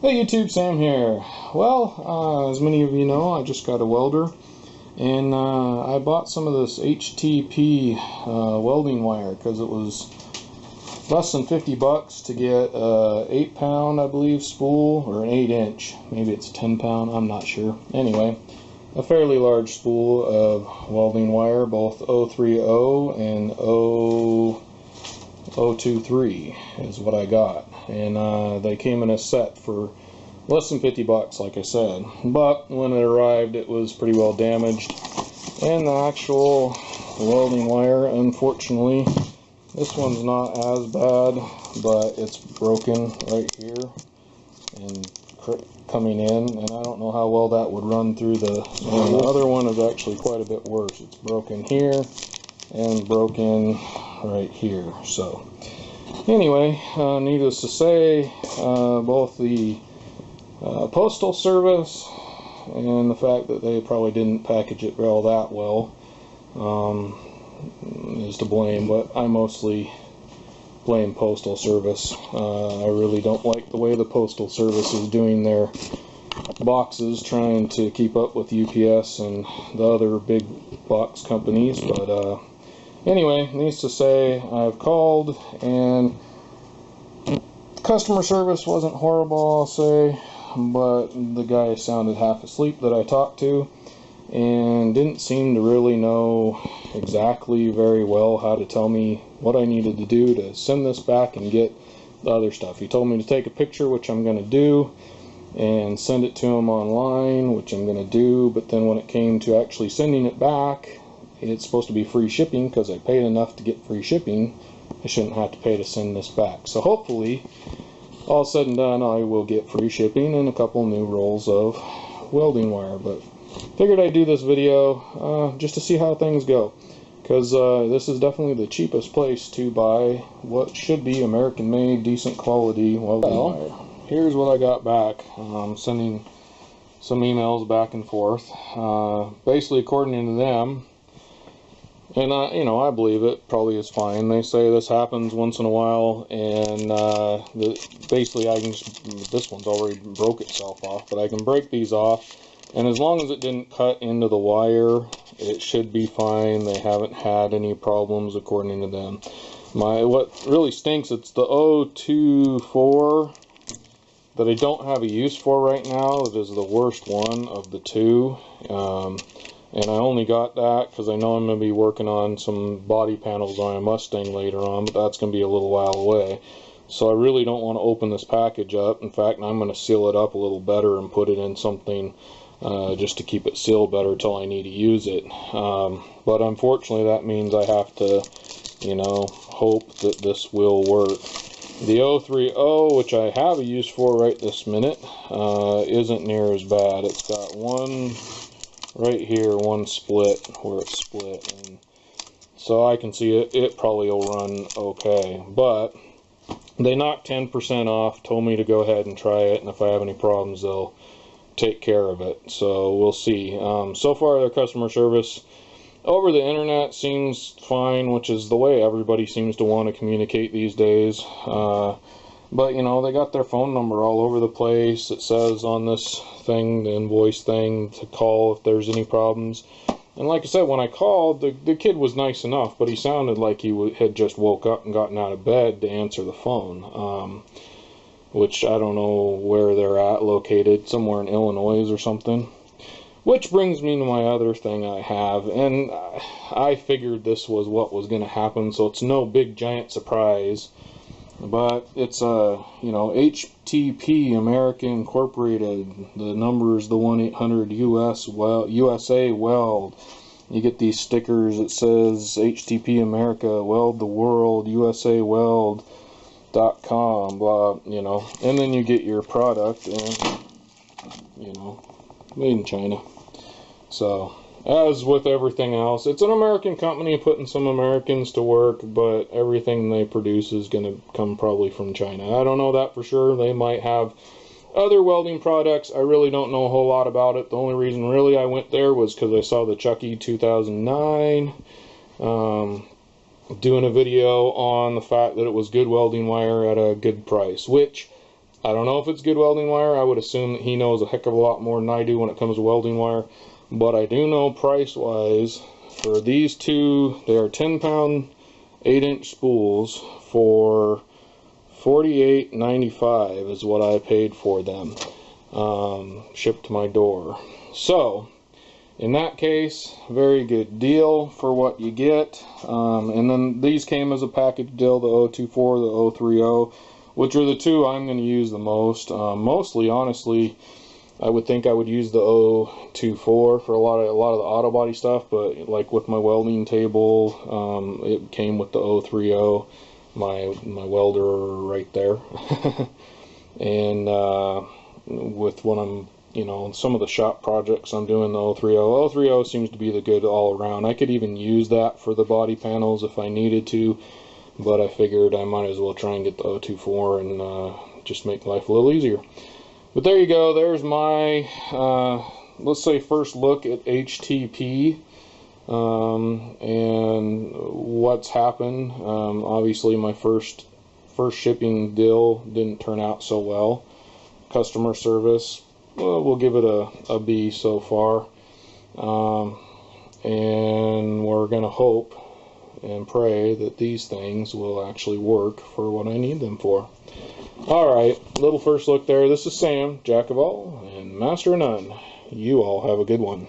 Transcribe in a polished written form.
Hey YouTube, Sam here. Well, as many of you know, I just got a welder, and I bought some of this HTP welding wire because it was less than 50 bucks to get a 8-pound, I believe, spool, or an 8-inch. Maybe it's a 10-pound, I'm not sure. Anyway, a fairly large spool of welding wire, both 030 and 023 is what I got. And they came in a set for less than 50 bucks, like I said. But when it arrived, it was pretty well damaged. And the actual welding wire, unfortunately, this one's not as bad, but it's broken right here and coming in. And I don't know how well that would run through the other one is actually quite a bit worse. It's broken here and broken right here. So anyway, needless to say, both the postal service and the fact that they probably didn't package it all that well is to blame, but I mostly blame postal service. I really don't like the way the postal service is doing their boxes, trying to keep up with UPS and the other big box companies. But anyway, needs to say, I've called, and customer service wasn't horrible, I'll say, but the guy sounded half asleep that I talked to and didn't seem to really know exactly very well how to tell me what I needed to do to send this back and get the other stuff. He told me to take a picture, which I'm going to do, and send it to him online, which I'm going to do, but then when it came to actually sending it back, it's supposed to be free shipping because I paid enough to get free shipping. I shouldn't have to pay to send this back. So hopefully, all said and done, I will get free shipping and a couple new rolls of welding wire. But figured I'd do this video just to see how things go, because this is definitely the cheapest place to buy what should be American-made, decent quality welding wire. Here's what I got back. Sending some emails back and forth. Basically, according to them, and I believe it, probably is fine. They say this happens once in a while, and basically I can just, this one's already broke itself off, but I can break these off, and as long as it didn't cut into the wire, it should be fine. They haven't had any problems according to them. What really stinks, it's the 024 that I don't have a use for right now. It is the worst one of the two. And I only got that because I know I'm going to be working on some body panels on a Mustang later on, but that's going to be a little while away. So I really don't want to open this package up. In fact, I'm going to seal it up a little better and put it in something just to keep it sealed better until I need to use it. But unfortunately, that means I have to, hope that this will work. The 030, which I have a use for right this minute, isn't near as bad. It's got one right here, one split where it's split, and so I can see it probably will run okay. But they knocked 10% off, told me to go ahead and try it, and if I have any problems, they'll take care of it. So we'll see. So far, their customer service over the internet seems fine, which is the way everybody seems to want to communicate these days. But they got their phone number all over the place. It says on this thing, the invoice thing, to call if there's any problems. And like I said, when I called, the kid was nice enough, but he sounded like he had just woke up and gotten out of bed to answer the phone. Which I don't know where they're at located, somewhere in Illinois or something. Which brings me to my other thing I have, and I figured this was what was going to happen, so it's no big giant surprise. But it's HTP American Incorporated. The number is the 1-800 USA Weld. You get these stickers. It says HTP America, Weld the World, USA Weld.com, blah, and then you get your product, and made in China. So, as with everything else, it's an American company putting some Americans to work, but everything they produce is going to come probably from China. I don't know that for sure. They might have other welding products. I really don't know a whole lot about it. The only reason really I went there was because I saw the Chucky 2009 doing a video on the fact that it was good welding wire at a good price, which I don't know if it's good welding wire. I would assume that he knows a heck of a lot more than I do when it comes to welding wire. But I do know price-wise, for these two, they are 10-pound, 8-inch spools for $48.95 is what I paid for them, shipped to my door. So, in that case, very good deal for what you get. And then these came as a package deal, the 024, the 030, which are the two I'm going to use the most. Mostly, honestly, I would think I would use the 024 for a lot of the auto body stuff, but like with my welding table, it came with the 030, my welder right there. And with what I'm, some of the shop projects I'm doing, the 030. 030 seems to be the good all around. I could even use that for the body panels if I needed to, but I figured I might as well try and get the 024 and just make life a little easier. But there you go. There's my, let's say, first look at HTP and what's happened. Obviously, my first shipping deal didn't turn out so well. Customer service, well, we'll give it a B so far. And we're going to hope and pray that these things will actually work for what I need them for. Alright, little first look there. This is Sam, Jack of all and Master of none. You all have a good one.